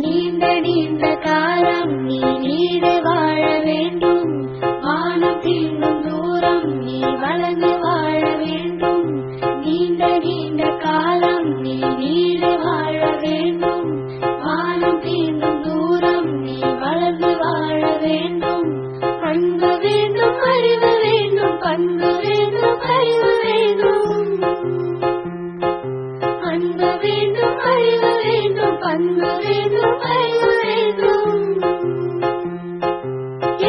நீண்ட நீண்ட காலம் நீ நீடு வாழ வேண்டும், வானம் தீண்டும் தூரம் நீ வளர்ந்து வாழ வேண்டும். நீண்ட நீண்ட காலம் நீ நீடு வாழ வேண்டும், வானம் தீண்டும் தூரம் நீ வளர்ந்து வாழ வேண்டும். அன்பு வேண்டும், அறிவு வேண்டும், பண்பு வேண்டும், அறிவு வேண்டும். அன்பு வேண்டும், அறிவு வேண்டும், பண்பு வேண்டும், அறிவு வேண்டும்.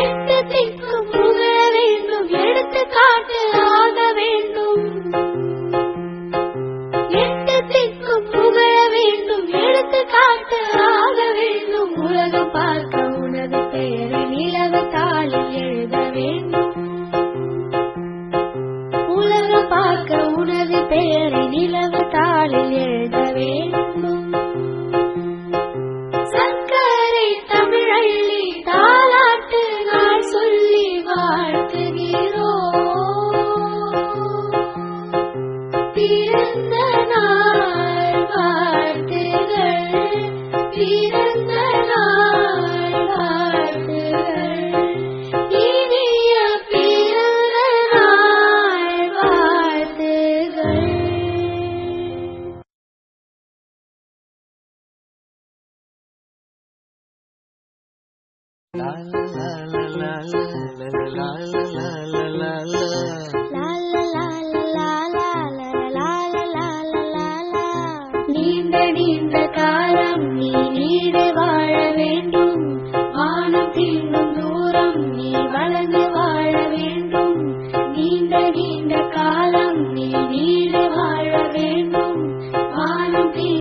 எட்டு திக்கும் புகழ வேண்டும், எடுத்துக்காட்டு ஆக வேண்டும். எட்டு திக்கும் புகழ வேண்டும், எடுத்துக்காட்டு ஆக வேண்டும். உலகம் பார்க்க உனது பெயரை நிலவு தாளில் எழுத வேண்டும். உலகம் பார்க்க உனது பெயரை நிலவு தாளில் எழுத வேண்டும். சர்க்கரை தமிழள்ளி தாலாட்டு நாள் சொல்லி வாழ்த்துகிறோம். பிறந்த நாள் வாழ்த்துகள், பிறந்த நாள் வாழ்த்துகள், இனிய பிறந்த நாள் வாழ்த்துகள். La la la la la la la la.